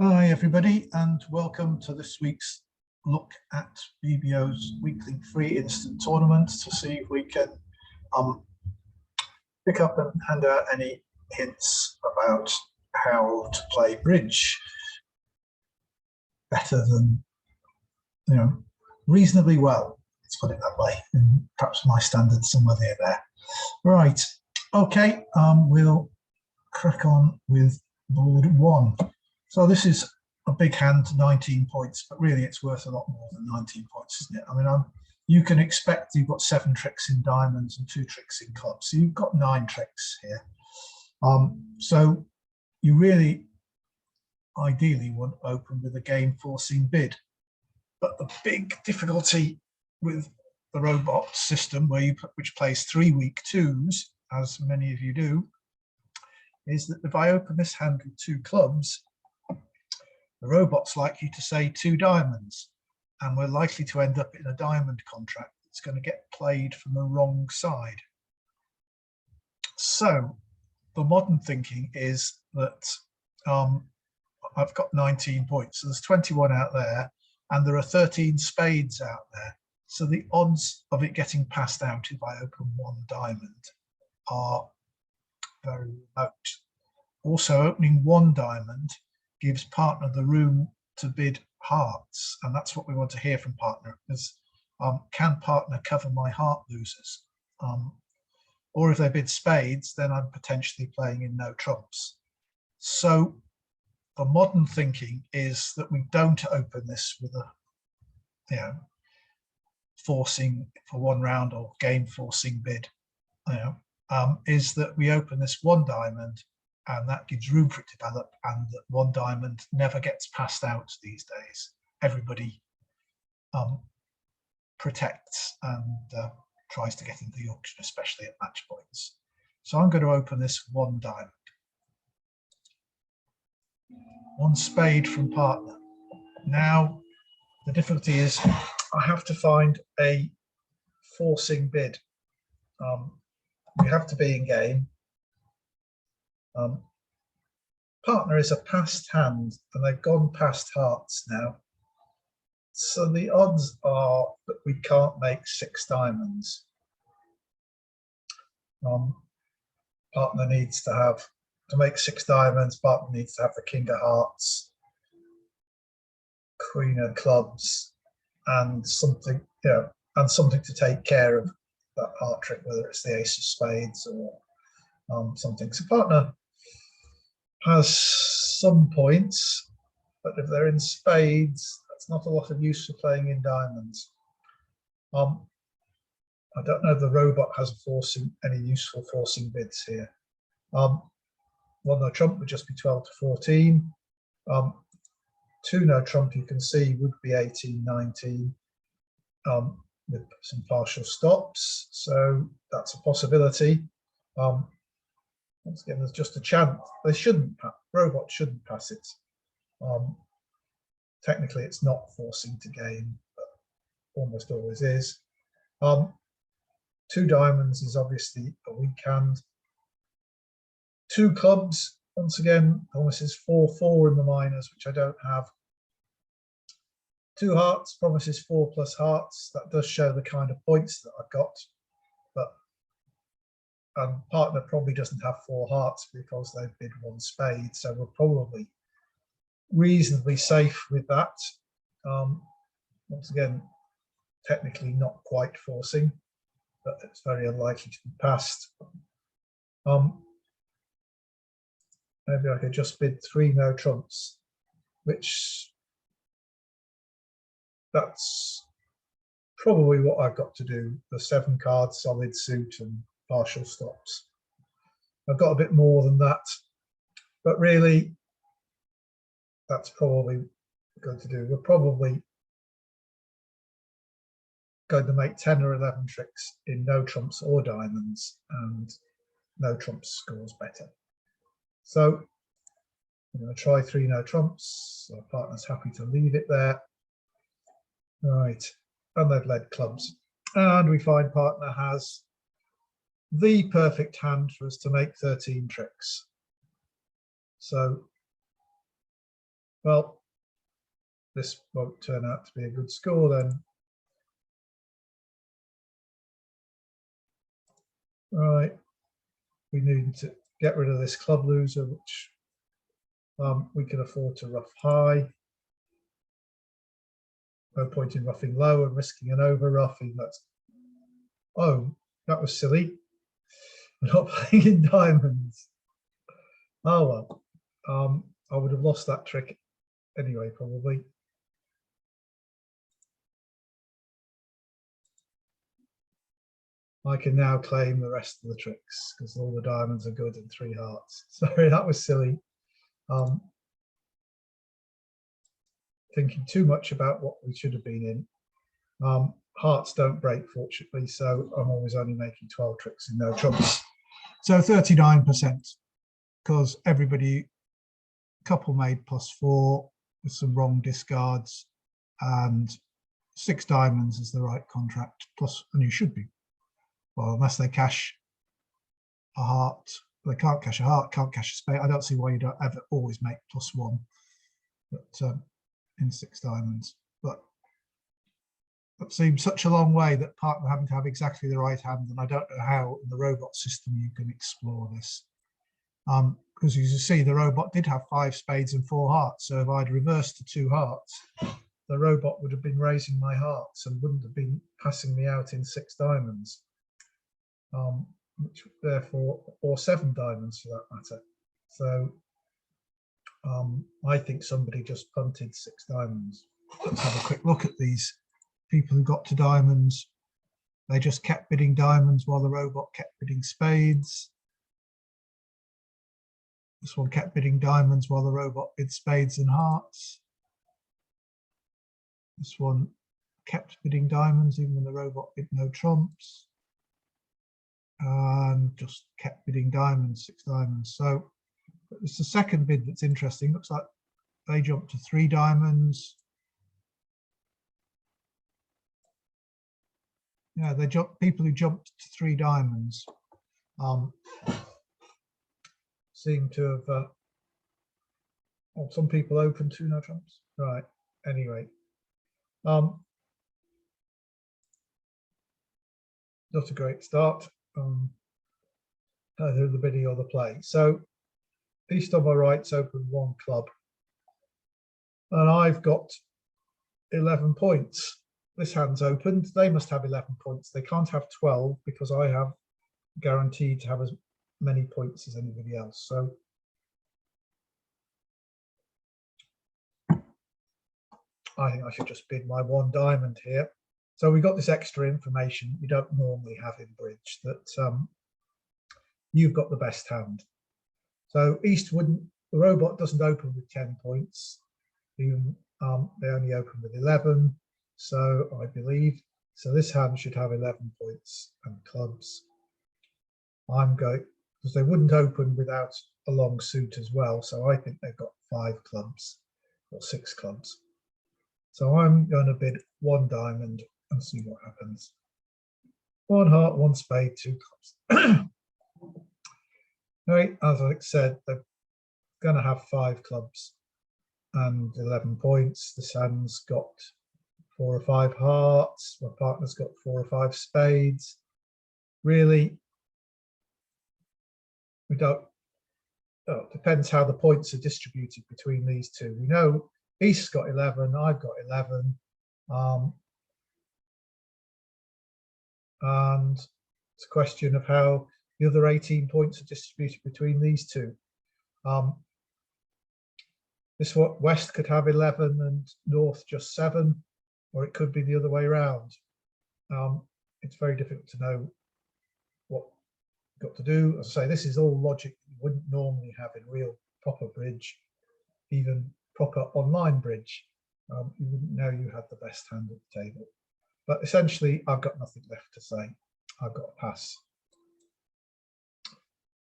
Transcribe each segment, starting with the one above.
Hi everybody, and welcome to this week's look at BBO's weekly free instant tournament to see if we can pick up and hand out any hints about how to play bridge better than, reasonably well. Let's put it that way, and perhaps my standards somewhere near there. Right, okay, we'll crack on with board one. So this is a big hand, 19 points, but really it's worth a lot more than 19 points, isn't it? I mean, you can expect you've got 7 tricks in diamonds and 2 tricks in clubs. So you've got 9 tricks here. So you really ideally want to open with a game forcing bid. But the big difficulty with the robot system, which plays 3 weak twos, as many of you do, is that if I open this hand with 2 clubs, the robot's likely to say 2 diamonds, and we're likely to end up in a diamond contract that's going to get played from the wrong side. So the modern thinking is that I've got 19 points, so there's 21 out there, and there are 13 spades out there. So the odds of it getting passed out if I open 1 diamond are very remote. Also, opening 1 diamond gives partner the room to bid hearts, and that's what we want to hear from partner, is can partner cover my heart losers? Or if they bid spades, then I'm potentially playing in no trumps. So the modern thinking is that we don't open this with a forcing for 1 round or game forcing bid, is that we open this 1 diamond, and that gives room for it to develop, and that 1 diamond never gets passed out these days. Everybody protects and tries to get into the auction, especially at match points. So I'm going to open this 1 diamond. 1 spade from partner. Now, the difficulty is I have to find a forcing bid. We have to be in game. Partner is a passed hand, and they've gone past hearts now. So the odds are that we can't make 6 diamonds. Partner needs to make 6 diamonds, partner needs to have the king of hearts, queen of clubs, and something, and something to take care of that heart trick, whether it's the ace of spades or something. So partner has some points, but if they're in spades, that's not a lot of use for playing in diamonds. I don't know if the robot has any useful forcing bids here. 1 no trump would just be 12 to 14. 2 no trump, you can see, would be 18, 19, with some partial stops. So that's a possibility. Once again, there's just a chance. Robot shouldn't pass it. Technically, it's not forcing to game, but almost always is. 2 diamonds is obviously a weak hand. 2 clubs, once again, promises 4-4 in the minors, which I don't have. 2 hearts promises 4 plus hearts. That does show the kind of points that I've got, but partner probably doesn't have 4 hearts because they've bid 1 spade, so we're probably reasonably safe with that. Once again, technically not quite forcing, but it's very unlikely to be passed. Maybe I could just bid 3 no trumps, which that's probably what I've got to do. The 7 cards, solid suit and partial stops. I've got a bit more than that, but really that's probably going to do. We're probably going to make 10 or 11 tricks in no trumps or diamonds, and no trumps scores better. So I'm going to try 3 no trumps. So our partner's happy to leave it there. Right, and they've led clubs, and we find partner has the perfect hand for us to make 13 tricks. So Well, this won't turn out to be a good score then. Right, we need to get rid of this club loser, which we can afford to rough high. No point in roughing low and risking an over roughing. That's, oh, that was silly. We're not playing in diamonds. Oh well, I would have lost that trick anyway, probably. I can now claim the rest of the tricks because all the diamonds are good and 3 hearts. Sorry, that was silly. Thinking too much about what we should have been in. Hearts don't break, fortunately, so I'm always only making 12 tricks in no trumps. So 39%, because everybody, couple made +4 with some wrong discards, and 6 diamonds is the right contract, plus, and you should be. Well, unless they cash a heart, they can't cash a heart, can't cash a spade. I don't see why you don't ever always make +1, but in 6 diamonds. But that seems such a long way that partner having to have exactly the right hand, and I don't know how in the robot system you can explore this. Because as you see, the robot did have 5 spades and 4 hearts. So if I'd reversed to 2 hearts, the robot would have been raising my hearts and wouldn't have been passing me out in 6 diamonds. Which therefore, or 7 diamonds for that matter. So I think somebody just punted 6 diamonds. Let's have a quick look at these people who got to diamonds. They just kept bidding diamonds while the robot kept bidding spades. This one kept bidding diamonds while the robot bid spades and hearts. This one kept bidding diamonds even when the robot bid no trumps. And just kept bidding diamonds, 6 diamonds. So it's the second bid that's interesting. Looks like they jumped to 3 diamonds. Yeah, they jumped, people who jumped to 3 diamonds seem to have well, some people open 2 no trumps. Right, anyway. Not a great start. Either the bidding or the play. So east on my right's open 1 club, and I've got 11 points. This hand's opened. They must have 11 points. They can't have 12 because I have guaranteed to have as many points as anybody else. So I think I should just bid my 1 diamond here. So we got this extra information you don't normally have in bridge, that you've got the best hand. So east wouldn't, the robot doesn't open with 10 points. Even, they only open with 11. So I believe, so this hand should have 11 points and clubs. I'm going, because they wouldn't open without a long suit as well. So I think they've got 5 clubs or 6 clubs. So I'm going to bid 1 diamond and see what happens. 1 heart, 1 spade, 2 clubs. Right, as I said, they're going to have 5 clubs and 11 points. This hand's got 4 or 5 hearts. My partner's got 4 or 5 spades. Really, we don't. Oh, it depends how the points are distributed between these two. We know East's got 11. I've got 11. And it's a question of how the other 18 points are distributed between these two. This what West could have 11 and North just 7, or it could be the other way around. It's very difficult to know what you've got to do. As I say, this is all logic you wouldn't normally have in real proper bridge, even proper online bridge. You wouldn't know you had the best hand at the table. But essentially, I've got nothing left to say. I've got a pass.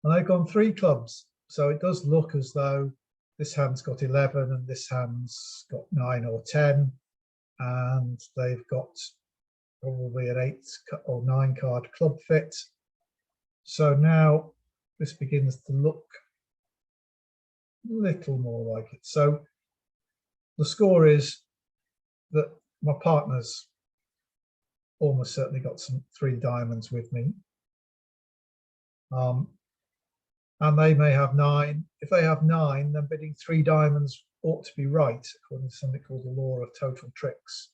And I've gone 3 clubs. So it does look as though this hand's got 11 and this hand's got 9 or 10. And they've got probably an 8 or 9 card club fit. So now this begins to look a little more like it. So the score is that my partner's almost certainly got some 3 diamonds with me. And they may have 9. If they have 9, then bidding 3 diamonds ought to be right, according to something called the law of total tricks,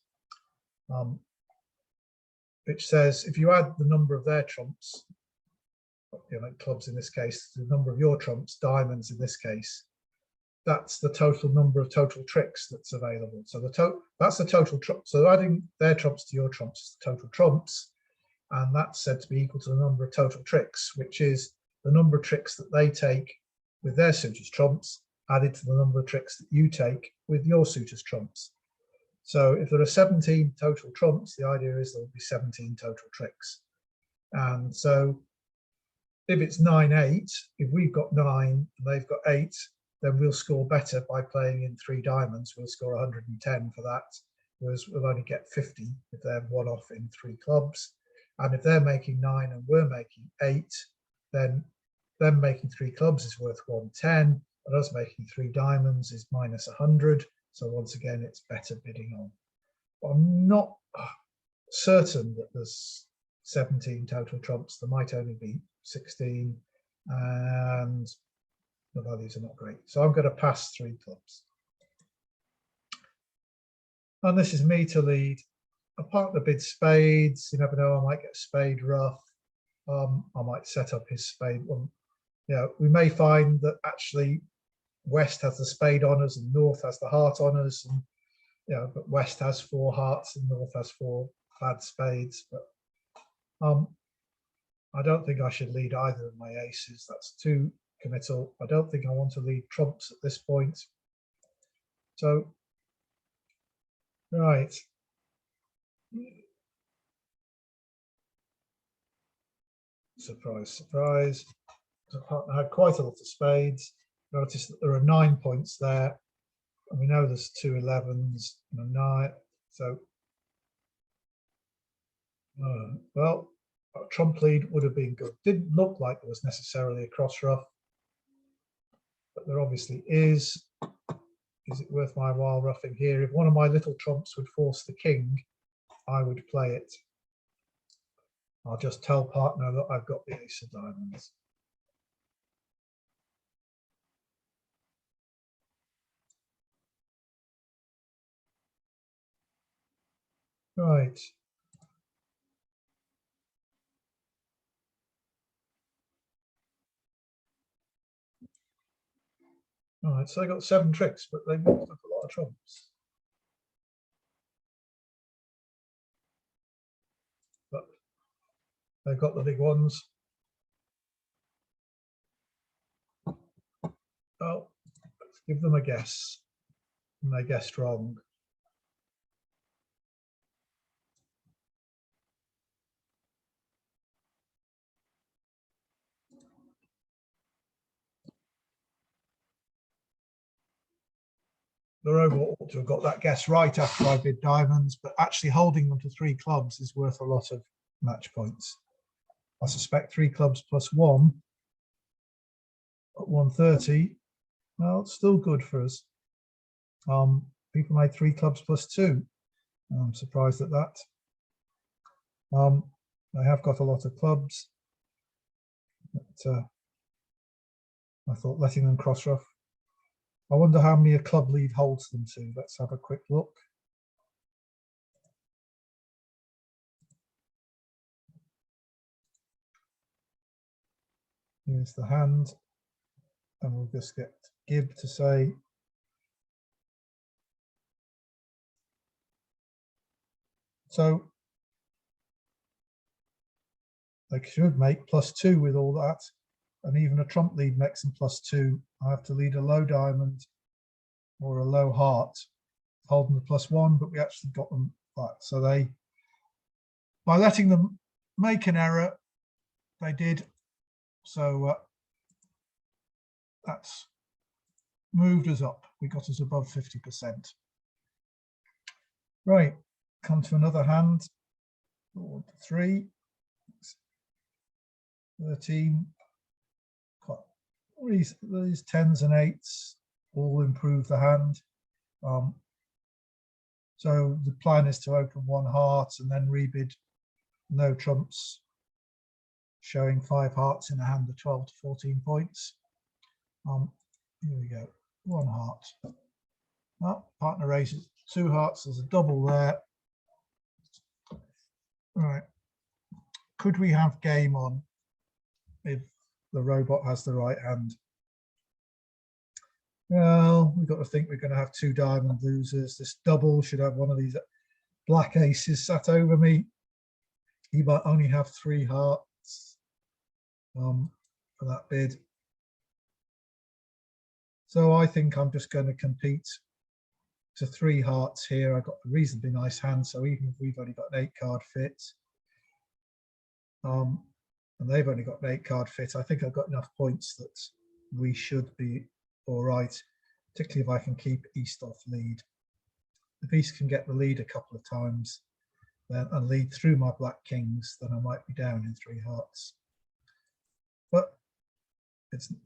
which says if you add the number of their trumps, clubs in this case, the number of your trumps, diamonds in this case, that's the total number of total tricks that's available. So that's the total trump. So adding their trumps to your trumps is the total trumps, and that's said to be equal to the number of total tricks, which is the number of tricks that they take with their suitor's trumps added to the number of tricks that you take with your suitor's trumps. So if there are 17 total trumps, the idea is there will be 17 total tricks. And so if it's 9-8, if we've got 9 and they've got 8, then we'll score better by playing in 3 diamonds. We'll score 110 for that, whereas we'll only get 50 if they're one off in 3 clubs. And if they're making 9 and we're making 8, then them making 3 clubs is worth 110, and us making 3 diamonds is minus 100. So once again, it's better bidding on. I'm not certain that there's 17 total trumps. There might only be 16, and the values are not great. So I'm going to pass 3 clubs. And this is me to lead. A partner bids spades. You never know, I might get a spade rough. I might set up his spade. Well, we may find that actually West has the spade honours and North has the heart honours, and but West has 4 hearts and North has 4 bad spades. But I don't think I should lead either of my aces. That's too committal. I don't think I want to lead trumps at this point. So, right. Surprise, surprise. The partner had quite a lot of spades. Notice that there are 9 points there, and we know there's 2 11s and a 9. So, well, a trump lead would have been good. Didn't look like there was necessarily a cross rough, but there obviously is. Is it worth my while roughing here? If one of my little trumps would force the king, I would play it. I'll just tell partner that I've got the ace of diamonds. Right. Right, so I got 7 tricks, but they mixed up a lot of trumps. But they've got the big ones. Well, let's give them a guess. And they guessed wrong. Larova ought to have got that guess right after I bid diamonds, but actually holding them to 3 clubs is worth a lot of match points. I suspect 3 clubs plus 1 at 130. Well, it's still good for us. People made 3 clubs plus 2. I'm surprised at that. They have got a lot of clubs, but I thought letting them cross rough. I wonder how many a club lead holds them to. Let's have a quick look. Here's the hand, and we'll just get Gib to say so. They should make plus 2 with all that, and even a trump lead makes them plus 2. I have to lead a low diamond or a low heart, hold them to plus 1, but we actually got them that. So they, by letting them make an error, they did. So that's moved us up. We got us above 50%. Right, come to another hand. 4, 3, 13. These 10s and 8s all improve the hand. So the plan is to open one heart and then rebid no trumps, showing 5 hearts in a hand of 12 to 14 points. Here we go, 1 heart. Well, partner raises 2 hearts, there's a double there. Right, could we have game on if the robot has the right hand? Well, we've got to think we're going to have 2 diamond losers. This double should have one of these black aces sat over me. He might only have 3 hearts for that bid. So I think I'm just going to compete to 3 hearts here. I've got a reasonably nice hand, so even if we've only got an 8 card fit, and they've only got an 8 card fit, I think I've got enough points that we should be all right, particularly if I can keep East off lead. If East can get the lead a couple of times then, and lead through my black kings, then I might be down in 3 hearts. But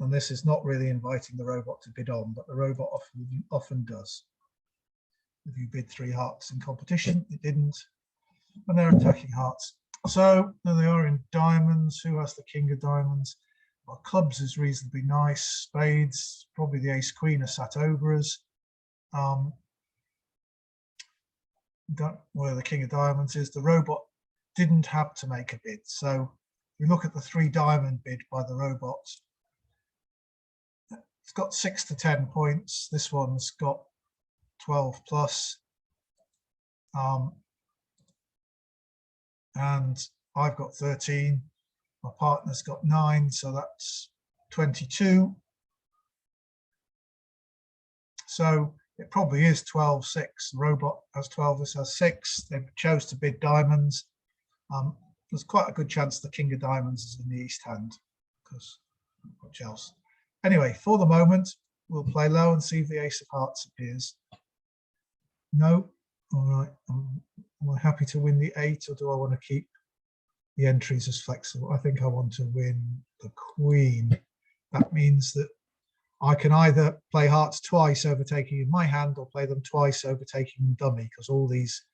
and this is not really inviting the robot to bid on, but the robot often does. If you bid 3 hearts in competition, it didn't, and they're attacking hearts. So there they are in diamonds. Who has the king of diamonds? Well, clubs is reasonably nice. Spades, probably the ace queen are sat over us. Where the king of diamonds is, the robot didn't have to make a bid. So if you look at the 3 diamond bid by the robot, it's got 6 to 10 points. This one's got 12 plus. And I've got 13. My partner's got 9, so that's 22. So it probably is 12-6. The robot has 12, this has 6. They chose to bid diamonds. There's quite a good chance the king of diamonds is in the east hand, because much else. Anyway, for the moment, we'll play low and see if the ace of hearts appears. No. All right. Am I happy to win the 8, or do I want to keep the entries as flexible? I think I want to win the queen. That means that I can either play hearts twice overtaking in my hand, or play them twice overtaking the dummy, because all these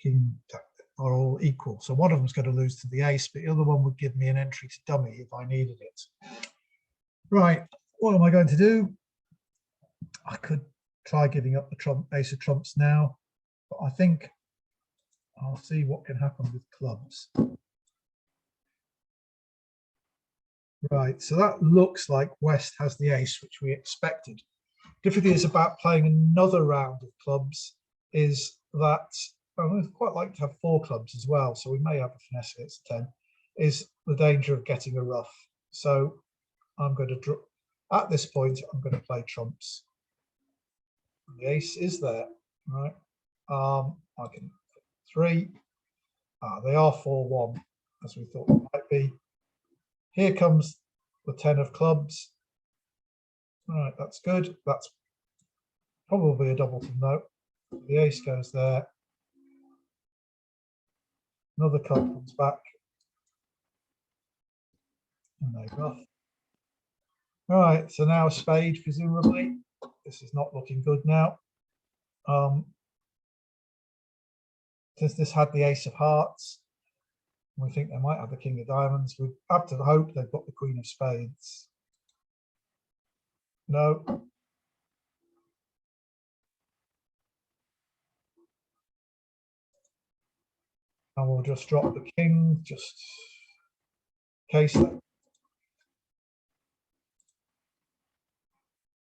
king are all equal. So one of them's going to lose to the ace, but the other one would give me an entry to dummy if I needed it. Right, what am I going to do? I could try giving up the ace of trumps now, but I think I'll see what can happen with clubs. Right, so that looks like West has the ace, which we expected. Difficulty is about playing another round of clubs is that, well, I'd quite like to have 4 clubs as well, so we may have a finesse if it's 10, is the danger of getting a rough. So I'm going to draw, at this point, I'm going to play trumps. The ace is there, right? I can 3. They are 4-1, as we thought it might be. Here comes the 10 of clubs. All right, that's good. That's probably a doubleton note. The ace goes there. Another card comes back. And they bluff. All right, so now a spade, presumably. This is not looking good now. Since this had the ace of hearts, we think they might have the king of diamonds. We have to hope they've got the queen of spades. No. And we'll just drop the king, just in case.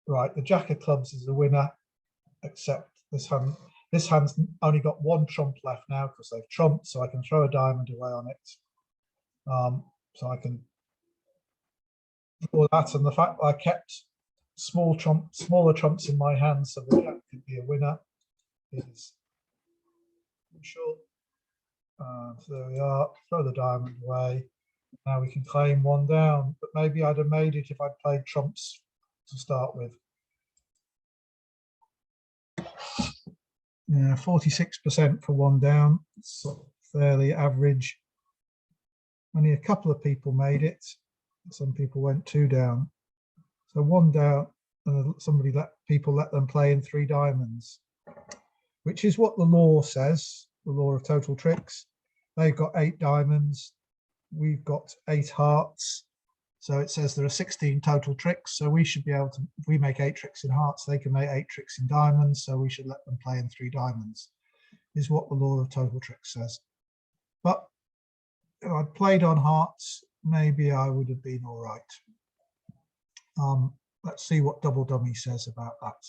Right, the jack of clubs is the winner, except this hand. This hand's only got 1 trump left now because they've trumped, so I can throw a diamond away on it. So I can draw that, and the fact that I kept smaller trumps in my hand, so the jack could be a winner, is crucial. So there we are. Throw the diamond away. Now we can claim 1 down, but maybe I'd have made it if I'd played trumps to start with. Yeah, 46% for 1 down. It's sort of fairly average. Only a couple of people made it. Some people went 2 down. So 1 down, and somebody people let them play in 3 diamonds. which is what the law says, the law of total tricks. They've got 8 diamonds, we've got 8 hearts. So it says there are 16 total tricks. So we should be able to, if we make 8 tricks in hearts, they can make 8 tricks in diamonds. So we should let them play in 3 diamonds, is what the law of total tricks says. But if I'd played on hearts, maybe I would have been all right. Let's see what Double Dummy says about that.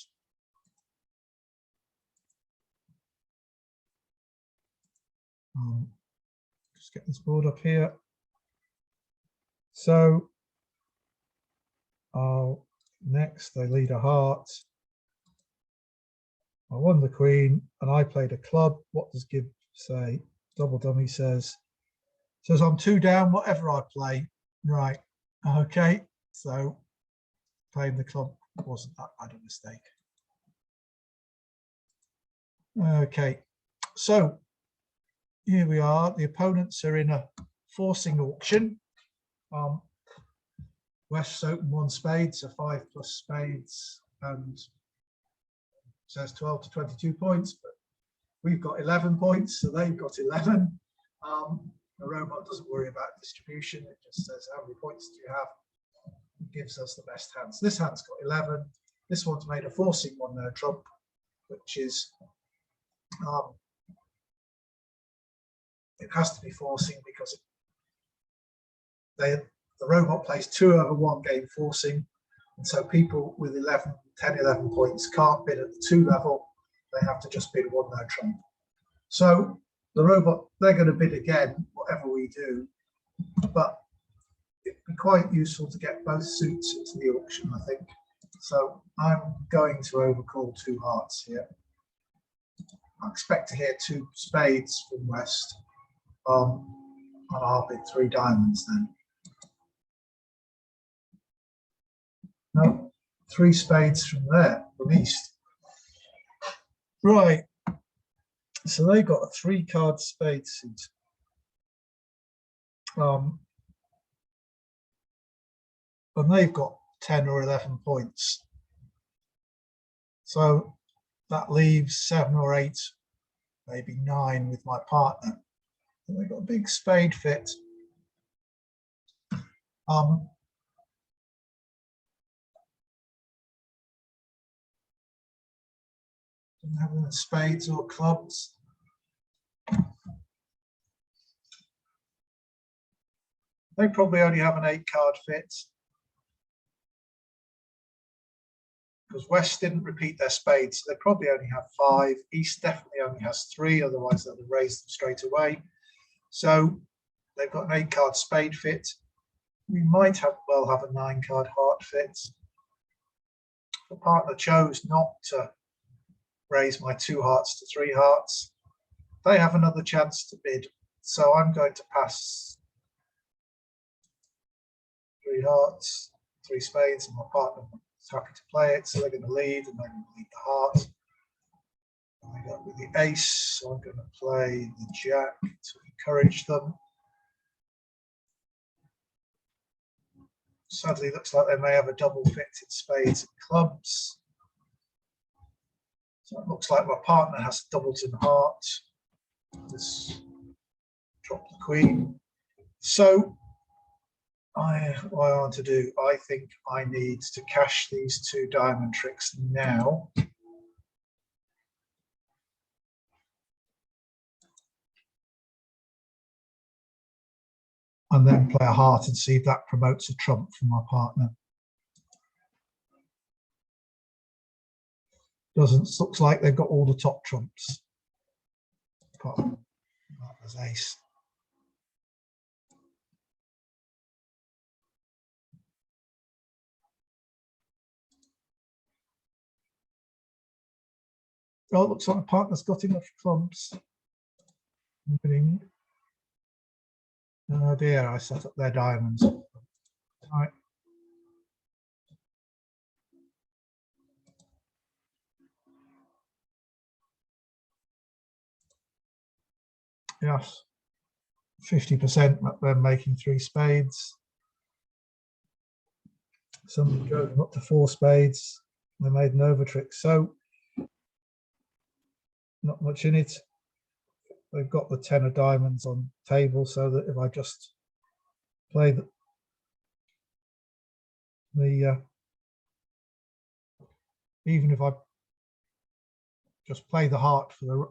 Just get this board up here. So next they lead a heart. I won the queen and I played a club. What does Gibb say? Double Dummy says I'm 2 down, whatever I play. Right, okay, so playing the club wasn't that bad a mistake. Okay, so here we are. The opponents are in a forcing auction. West's open 1 spade, so 5 plus spades, and says 12 to 22 points, but we've got 11 points, so they've got 11. The robot doesn't worry about distribution, it just says how many points do you have, it gives us the best hands. This hand's got 11, this one's made a forcing one there, trump, which is, it has to be forcing because the robot plays 2 over 1 game forcing, and so people with 10, 11 points can't bid at the 2 level, they have to just bid 1 no trump. So the robot, they're going to bid again, whatever we do, but it'd be quite useful to get both suits into the auction, I think. So I'm going to overcall 2 hearts here. I expect to hear 2 spades from West, and I'll bid 3 diamonds then. No, 3 spades from there, from East. Right. So they got a 3-card spade suit. And they've got 10 or 11 points. So that leaves 7 or 8, maybe 9 with my partner. And they've got a big spade fit. Don't have any spades or clubs. They probably only have an 8-card fit, because West didn't repeat their spades, so they probably only have 5. East definitely only has 3, otherwise they'll have raised them straight away. So they've got an 8-card spade fit. We might well have a 9-card heart fit. The partner chose not to raise my 2 hearts to 3 hearts. They have another chance to bid, so I'm going to pass 3 hearts, 3 spades, and my partner is happy to play it, so they're going to lead, and they're going to lead the heart. I got with the ace, so I'm going to play the jack to encourage them. Sadly, looks like they may have a double fit in spades and clubs. So it looks like my partner has a doubleton heart. Let's drop the queen. So what I want to do, I think I need to cash these 2 diamond tricks now. And then play a heart and see if that promotes a trump for my partner. Looks like they've got all the top trumps. Apart from partner's ace. Oh, it looks like my partner's got enough trumps. Oh dear, I set up their diamonds. All right. Yes, 50%, they're making 3 spades. Somebody drove them up to 4 spades. They made an over trick. So not much in it. They've got the 10 of diamonds on table, so that if I just play even if I just play the heart for the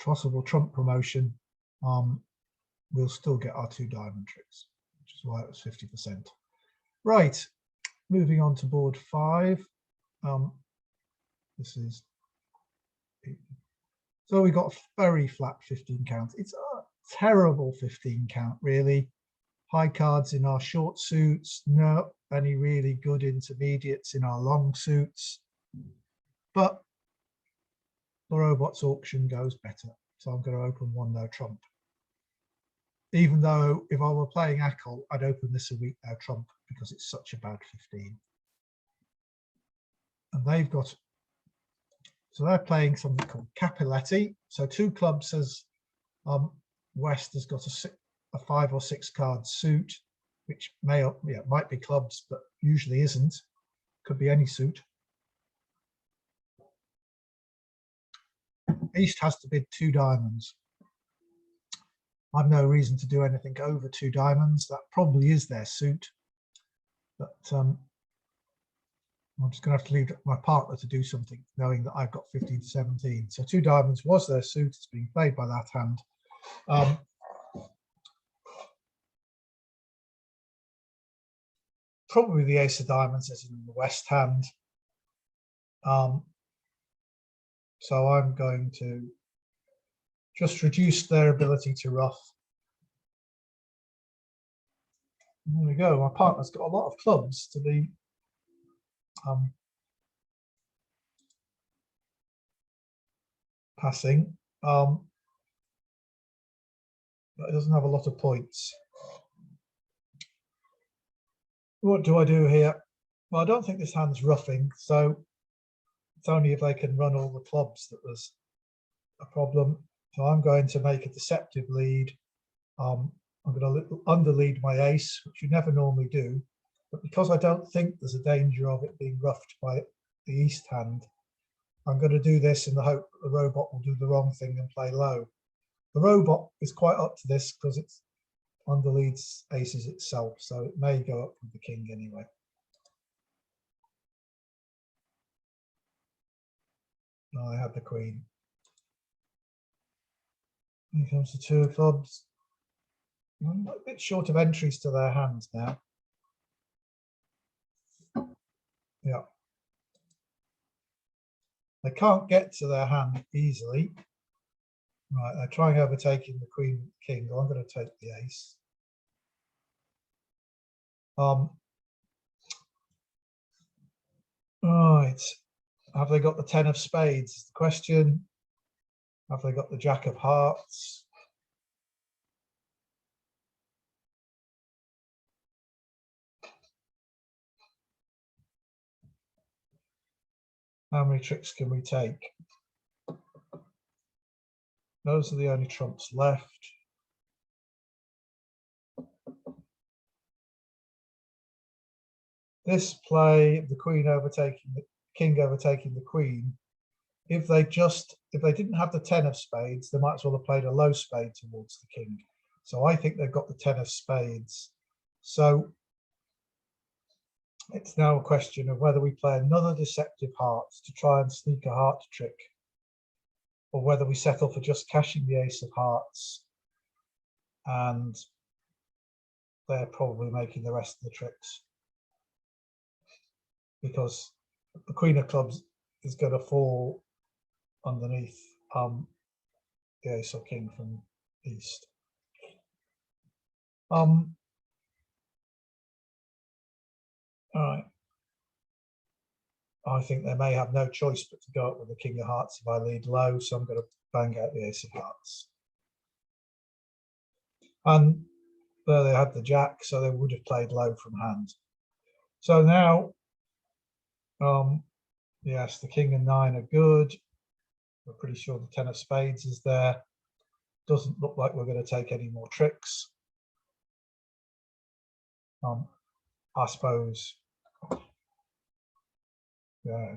possible trump promotion, we'll still get our 2 diamond tricks, which is why it was 50%. Right, moving on to board 5. This is, so we got a very flat 15 count. It's a terrible 15 count, really. High cards in our short suits, not any really good intermediates in our long suits, but the robots auction goes better, so I'm going to open 1 no trump. Even though if I were playing Ackle, I'd open this a weak no trump because it's such a bad 15. And they've got, so they're playing something called Capiletti. So 2 clubs says West has got a 5 or 6 card suit, which might be clubs, but usually isn't. Could be any suit. East has to bid 2 diamonds. I've no reason to do anything over 2 diamonds. That probably is their suit, but I'm just going to have to leave my partner to do something, knowing that I've got 15 to 17. So 2 diamonds was their suit. It's being played by that hand. Probably the ace of diamonds is in the West hand. So I'm going to just reduce their ability to ruff. And there we go. My partner's got a lot of clubs to be passing, but it doesn't have a lot of points. What do I do here? Well, I don't think this hand's roughing, so it's only if they can run all the clubs that there's a problem. So I'm going to make a deceptive lead. I'm going to underlead my ace, which you never normally do, but because I don't think there's a danger of it being roughed by the East hand, I'm going to do this in the hope that the robot will do the wrong thing and play low. The robot is quite up to this because it's underleads aces itself, so it may go up with the king anyway. Oh, I had the queen. Here comes the 2 of clubs. I'm a bit short of entries to their hands now. Yeah. They can't get to their hand easily. Right, they're trying overtaking the queen with the king. So I'm going to take the ace. Right. Have they got the 10 of spades is the question. Have they got the jack of hearts? How many tricks can we take? Those are the only trumps left. This play, the queen overtaking the king overtaking the queen, if they didn't have the 10 of spades, they might as well have played a low spade towards the king. So I think they've got the 10 of spades. So it's now a question of whether we play another deceptive heart to try and sneak a heart trick, or whether we settle for just cashing the ace of hearts, and they're probably making the rest of the tricks, because the queen of clubs is going to fall underneath the ace or king from East. All right. I think they may have no choice but to go up with the king of hearts if I lead low, so I'm going to bang out the ace of hearts. And there they had the jack, so they would have played low from hand. So now, yes, the king and 9 are good. We're pretty sure the 10 of spades is there. Doesn't look like we're going to take any more tricks. I suppose, yeah,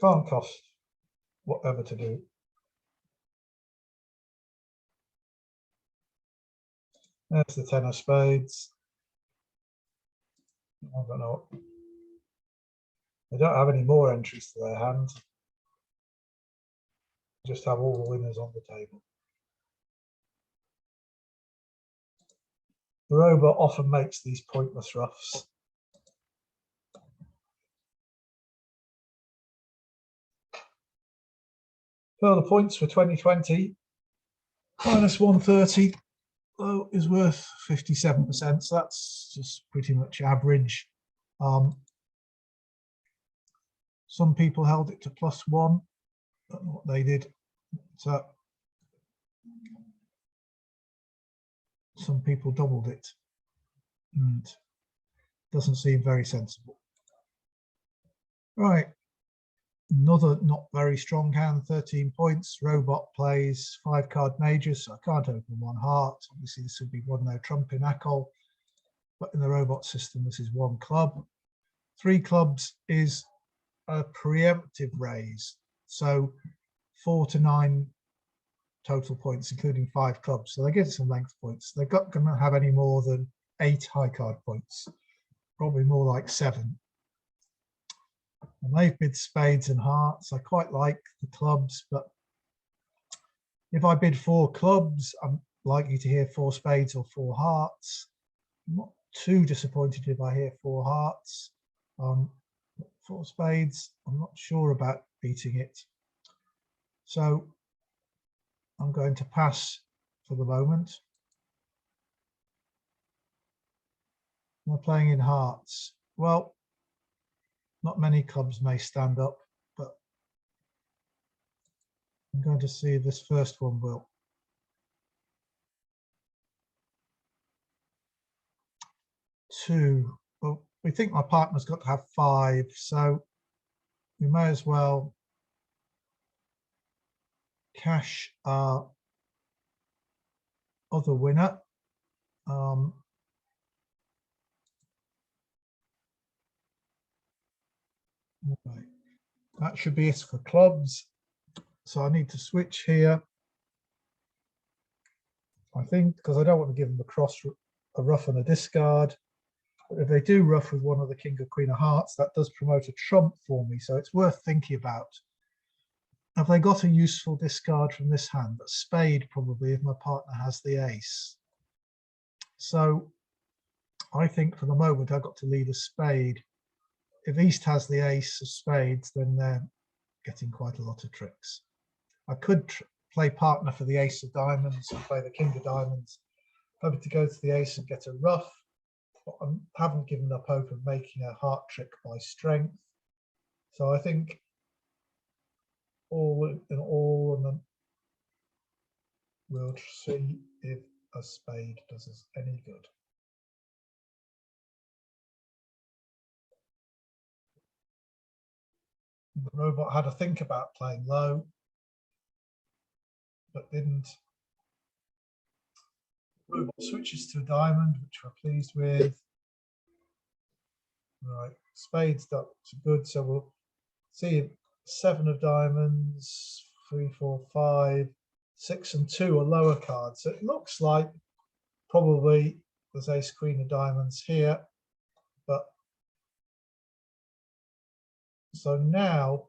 can't cost whatever to do. There's the 10 of spades. I don't know. They don't have any more entries to their hand. Just have all the winners on the table. The robot often makes these pointless roughs. Further points for 2020. Minus 130 is worth 57%, so that's just pretty much average. Some people held it to +1. Don't know what they did. So some people doubled it, and doesn't seem very sensible. Right, another not very strong hand, 13 points. Robot plays 5-card majors, so I can't open 1 heart. Obviously, this would be 1 no trump in ACOL, but in the robot system, this is 1 club. 3 clubs is a preemptive raise, so 4 to 9 total points, including 5 clubs. So they get some length points. They're not going to have any more than 8 high card points, probably more like 7. And they've bid spades and hearts. I quite like the clubs, but if I bid 4 clubs, I'm likely to hear 4 spades or 4 hearts. I'm not too disappointed if I hear 4 hearts. 4 spades, I'm not sure about beating it. So I'm going to pass for the moment. We're playing in hearts. Well, not many clubs may stand up, but I'm going to see if this first one will. 2. Well, we think my partner's got to have 5, so we may as well cash our other winner. Okay. That should be it for clubs. So I need to switch here, I think, because I don't want to give them a rough and a discard. But if they do rough with one of the king or queen of hearts, that does promote a trump for me. So it's worth thinking about. Have they got a useful discard from this hand? A spade, probably, if my partner has the ace. So I think for the moment I've got to leave a spade. If East has the ace of spades, then they're getting quite a lot of tricks. I could play partner for the ace of diamonds and play the king of diamonds, hoping to go to the ace and get a rough, but I haven't given up hope of making a heart trick by strength. So I think all in all, and then we'll see if a spade does us any good. The robot had to think about playing low, but didn't. The robot switches to a diamond, which we're pleased with. Right, spades got good, so we'll see 7 of diamonds, 3, 4, 5, 6 and 2 are lower cards. So it looks like probably there's ace queen of diamonds here, but so now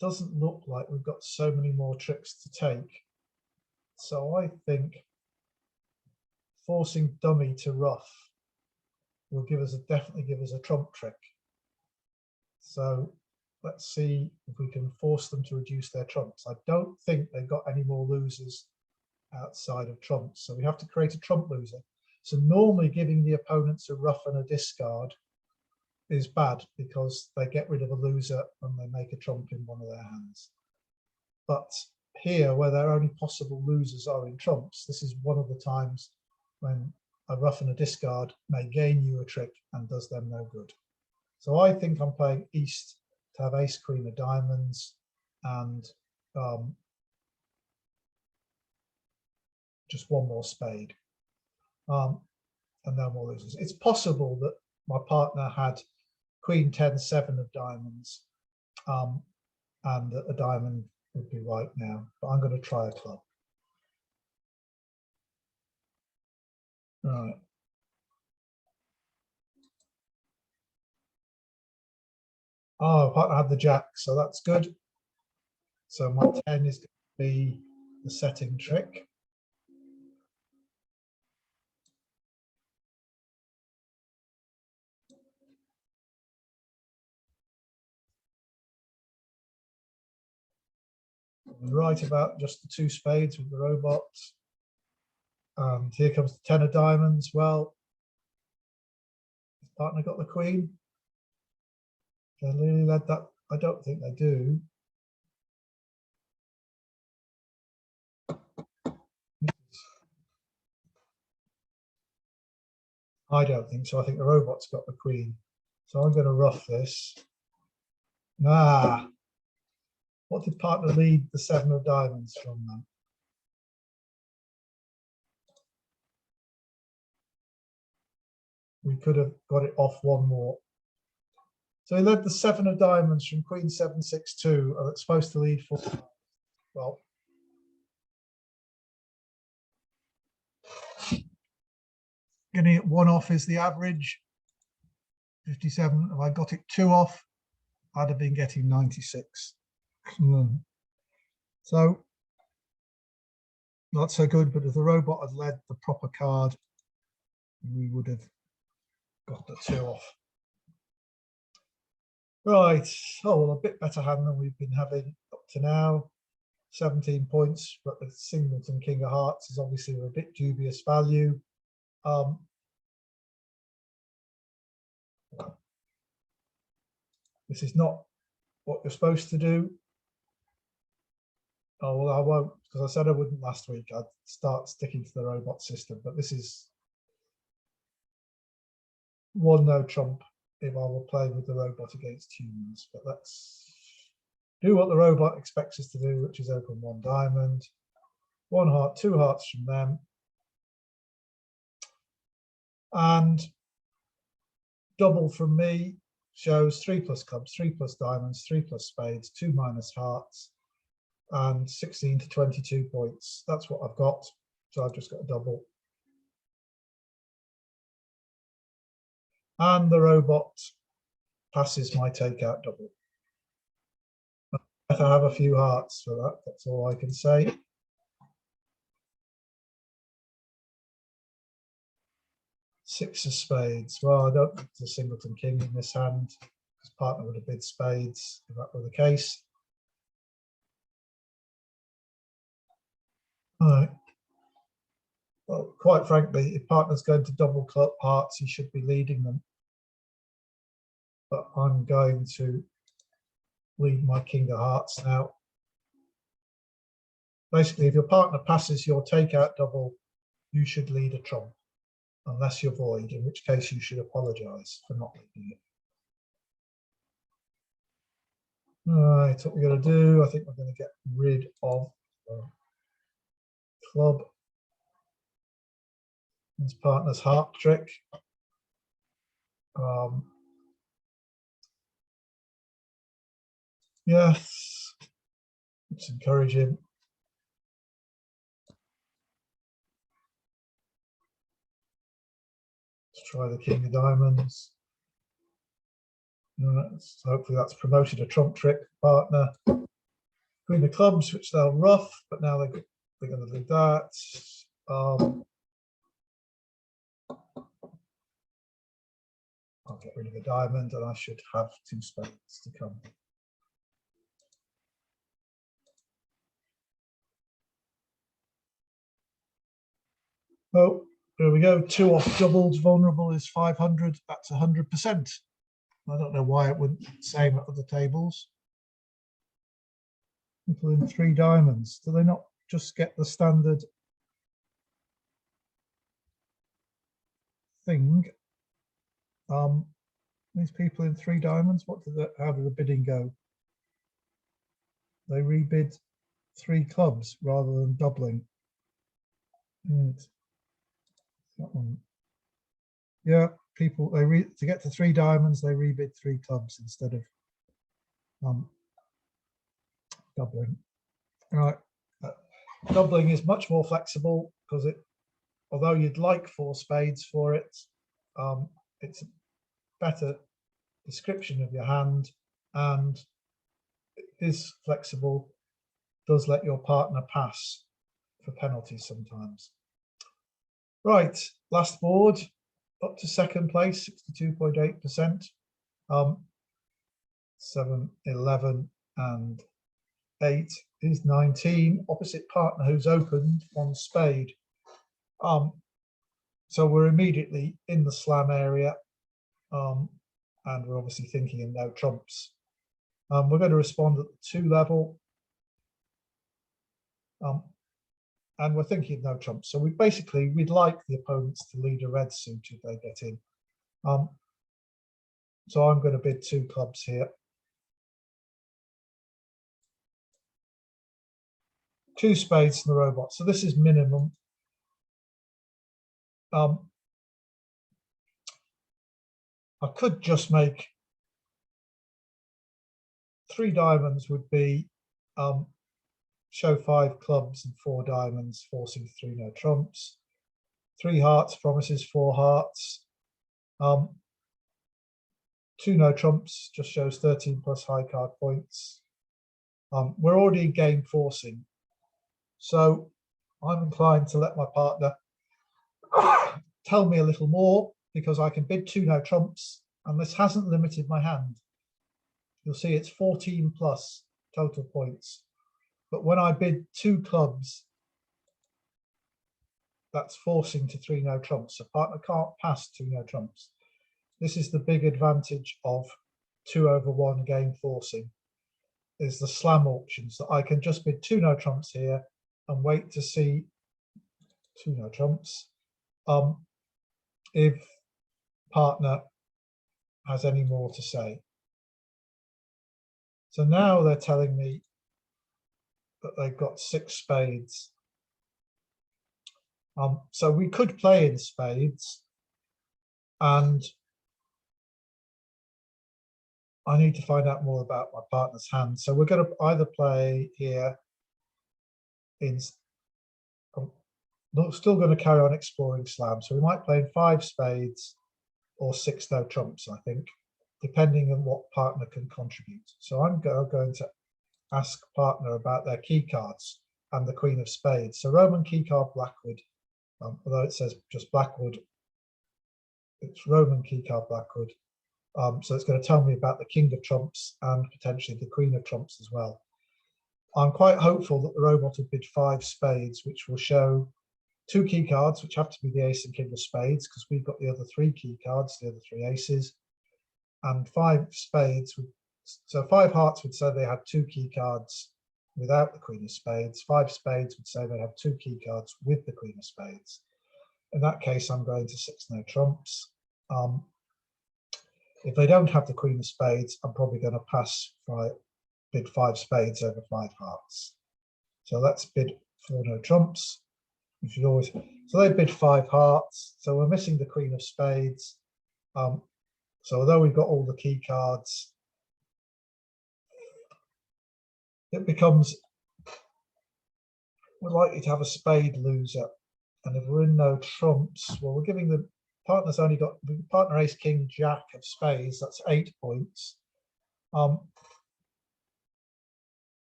doesn't look like we've got so many more tricks to take. So I think forcing dummy to rough will definitely give us a trump trick. So let's see if we can force them to reduce their trumps. I don't think they've got any more losers outside of trumps, so we have to create a trump loser. So normally giving the opponents a rough and a discard is bad because they get rid of a loser and they make a trump in one of their hands. But here, where their only possible losers are in trumps, this is one of the times when a rough and a discard may gain you a trick and does them no good. So I think I'm playing East to have ace queen of diamonds and just one more spade, and no more losers. It's possible that my partner had queen 10 7 of diamonds, and a diamond would be right now, but I'm going to try a club. Right. Oh, I had the jack, so that's good. So my 10 is going to be the setting trick. Right about just the 2 spades with the robot. And here comes the 10 of diamonds. Well, his partner got the queen. They really led that. I don't think they do. I don't think so. I think the robot's got the queen. So I'm going to rough this. Ah, what did partner lead the 7 of diamonds from then? We could have got it off one more. So he led the 7 of diamonds from queen 7-6-2, and it's supposed to lead 4. Well, getting it 1 off is the average. 57. If I got it 2 off, I'd have been getting 96. So not so good, but if the robot had led the proper card, we would have got the 2 off. Right, oh well, a bit better hand than we've been having up to now. 17 points, but the singleton king of hearts is obviously a bit dubious value. This is not what you're supposed to do. Oh, well, I won't, because I said I wouldn't last week. I'd start sticking to the robot system, but this is 1 no trump if I were playing with the robot against humans. But let's do what the robot expects us to do, which is open 1 diamond, 1 heart, 2 hearts from them, and double from me shows 3 plus clubs, 3 plus diamonds, 3 plus spades, 2 minus hearts, and 16 to 22 points. That's what I've got. So I've just got a double. And the robot passes my takeout double. I have a few hearts for that. That's all I can say. Six of spades. Well, I don't think there's a singleton king in this hand, because partner would have bid spades if that were the case. All right. Well, quite frankly, if partner's going to double club hearts, he should be leading them. But I'm going to lead my king of hearts now. Basically, if your partner passes your takeout double, you should lead a trump, unless you're void, in which case you should apologize for not leading it. All right, what we're going to do, I think we're going to get rid of the club. His partner's heart trick. Yes, let's encourage him. Let's try the king of diamonds. So hopefully that's promoted a trump trick partner. Queen of clubs, which they'll rough, but now they're going to do that. I'll get rid of a diamond, and I should have 2 spades to come. Oh, there we go. 2 off doubles. Vulnerable is 500. That's 100%. I don't know why it wouldn't be the same at other tables. People in 3 diamonds. Do they not just get the standard thing? These people in 3 diamonds, how did the bidding go? They rebid 3 clubs rather than doubling. That one. Yeah, people to get to 3 diamonds, they rebid 3 clubs instead of doubling. All right, doubling is much more flexible because it although you'd like 4 spades for it, it's a better description of your hand, and it is flexible, does let your partner pass for penalties sometimes. Right, last board, up to second place, 62.8%. 7, 11 and 8 is 19, opposite partner who's opened 1 spade. So we're immediately in the slam area, and we're obviously thinking of no trumps. We're going to respond at the 2 level, and we're thinking of no trumps. So we'd like the opponents to lead a red suit if they get in. So I'm going to bid 2 clubs here. 2 spades in the robot. So this is minimum. I could just make 3 diamonds would be show 5 clubs and 4 diamonds, forcing 3 no trumps. 3 hearts promises 4 hearts. 2 no trumps just shows 13 plus high card points. We're already in game forcing, so I'm inclined to let my partner tell me a little more, because I can bid 2 no trumps, and this hasn't limited my hand. You'll see it's 14 plus total points. But when I bid 2 clubs, that's forcing to 3 no trumps. So partner can't pass 2 no trumps. This is the big advantage of 2/1 game forcing, is the slam auctions, that I can just bid 2 no trumps here and wait to see 2 no trumps if partner has any more to say. So now they're telling me that they've got 6 spades. So we could play in spades, and I need to find out more about my partner's hand. So we're going to either play here in, I'm still going to carry on exploring slams. So we might play in 5 spades or 6 no trumps, I think, depending on what partner can contribute. So I'm going to ask partner about their key cards and the Queen of Spades. So Roman key card Blackwood, although it says just Blackwood, it's Roman key card Blackwood. So it's going to tell me about the King of Trumps and potentially the Queen of Trumps as well. I'm quite hopeful that the robot will bid 5 spades, which will show 2 key cards, which have to be the Ace and King of Spades, because we've got the other 3 key cards, the other 3 aces, and 5 spades. So 5 hearts would say they had 2 key cards without the Queen of Spades. 5 spades would say they have 2 key cards with the Queen of Spades. In that case, I'm going to 6 no trumps. If they don't have the Queen of Spades, I'm probably going to pass by bid 5 spades over 5 hearts. So let's bid 4 no trumps. You should always. So they bid 5 hearts. So we're missing the Queen of Spades. So although we've got all the key cards, it becomes, we're likely to have a spade loser. And if we're in no trumps, well, we're giving the partner's only got the partner Ace King Jack of spades. That's 8 points.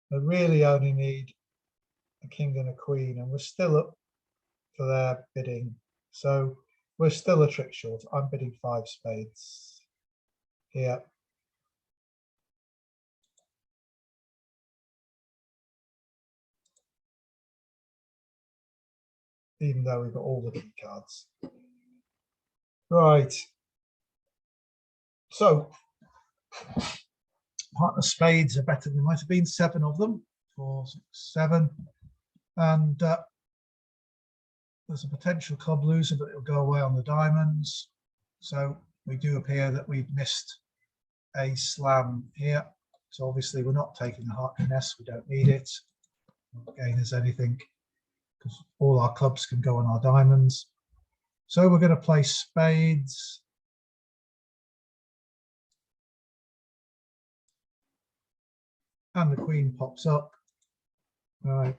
They really only need a king and a queen, and we're still up for their bidding. So we're still a trick short. I'm bidding 5 spades here. Even though we've got all the key cards. Right. So partner spades are better. There might have been 7 of them, 4, 6, 7, and there's a potential club loser, but it'll go away on the diamonds. So we do appear that we've missed a slam here. So obviously we're not taking the heart finesse. We don't need it. Again, as anything, because all our clubs can go on our diamonds. So we're going to play spades. And the queen pops up. Right.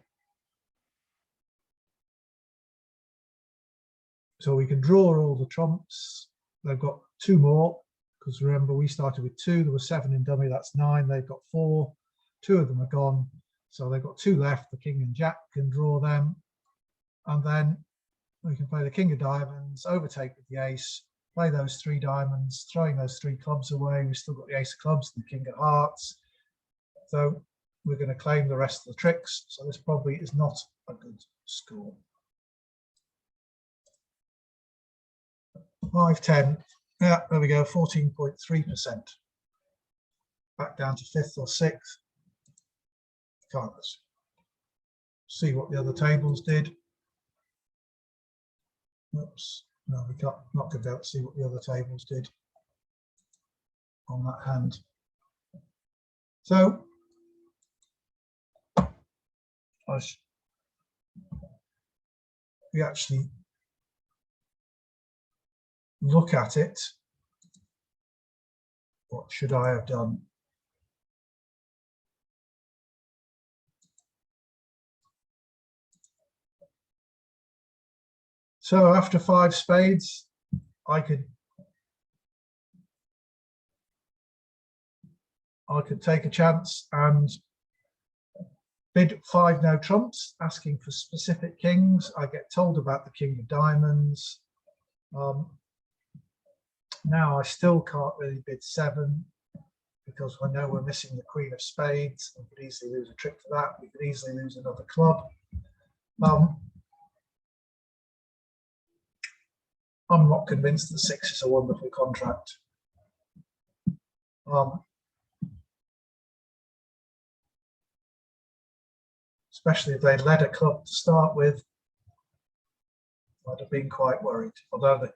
So we can draw all the trumps. They've got 2 more, because remember we started with 2, there were 7 in dummy, that's 9, they've got 4, 2 of them are gone, so they've got 2 left. The king and jack can draw them, and then we can play the king of diamonds, overtake with the ace, play those 3 diamonds, throwing those 3 clubs away. We've still got the ace of clubs and the king of hearts, so we're going to claim the rest of the tricks. So this probably is not a good score. 5-10, yeah, there we go, 14.3%. Back down to 5th or 6th. Can't see what the other tables did. Oops, no, we can't, not going to be able to see what the other tables did on that hand. So we actually look at it. What should I have done? So after 5 spades, I could take a chance and bid 5 no trumps, asking for specific kings. I get told about the king of diamonds. Now I still can't really bid 7, because I know we're missing the queen of spades. We could easily lose a trick for that. We could easily lose another club. I'm not convinced that 6 is a wonderful contract. Especially if they led a club to start with, I'd have been quite worried. Although the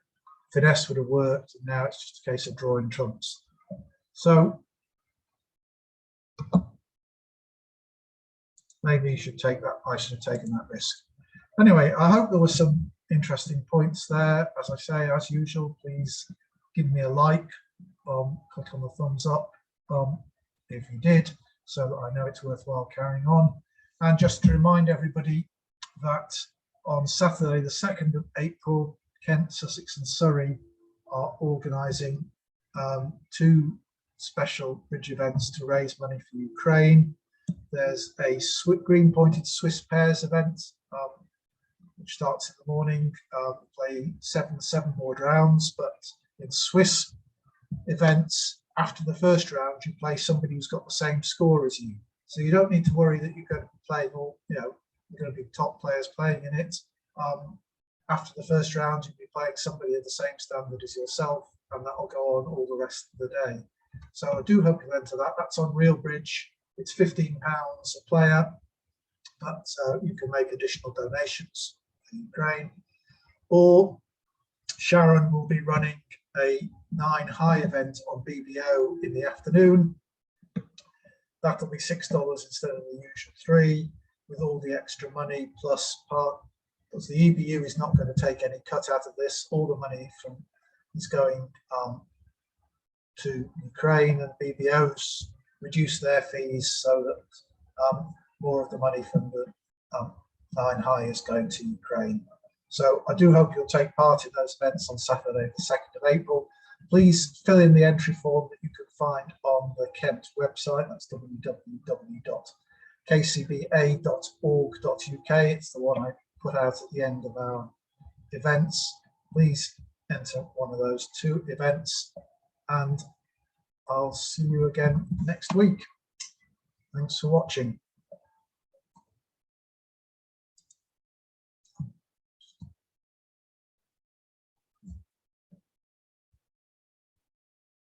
finesse would have worked, and now it's just a case of drawing trumps. So maybe you should take that. I should have taken that risk. Anyway, I hope there were some interesting points there. As I say, as usual, please give me a like, click on the thumbs up if you did, so that I know it's worthwhile carrying on. And just to remind everybody that on Saturday, the 2nd of April, Kent, Sussex and Surrey are organising 2 special bridge events to raise money for Ukraine. There's a green pointed Swiss pairs event, which starts in the morning. Play 7 board rounds, but in Swiss events, after the first round, you play somebody who's got the same score as you. So you don't need to worry that you're going to be playing all, you're going to be top players playing in it. After the first round, you'll be playing somebody of the same standard as yourself, and that will go on all the rest of the day. So I do hope you'll enter that. That's on Real Bridge. It's £15 a player, but you can make additional donations for Ukraine. Or Sharon will be running a 9 high event on BBO in the afternoon. That'll be $6 instead of the usual 3, with all the extra money plus part, because the EBU is not going to take any cut out of this. All the money is going to Ukraine, and BBOs reduce their fees so that more of the money from the 9 high is going to Ukraine. So I do hope you'll take part in those events on Saturday, the 2nd of April. Please fill in the entry form that you can find on the Kent website. That's www.kcba.org.uk. It's the one I put out at the end of our events. Please enter one of those 2 events, and I'll see you again next week. Thanks for watching.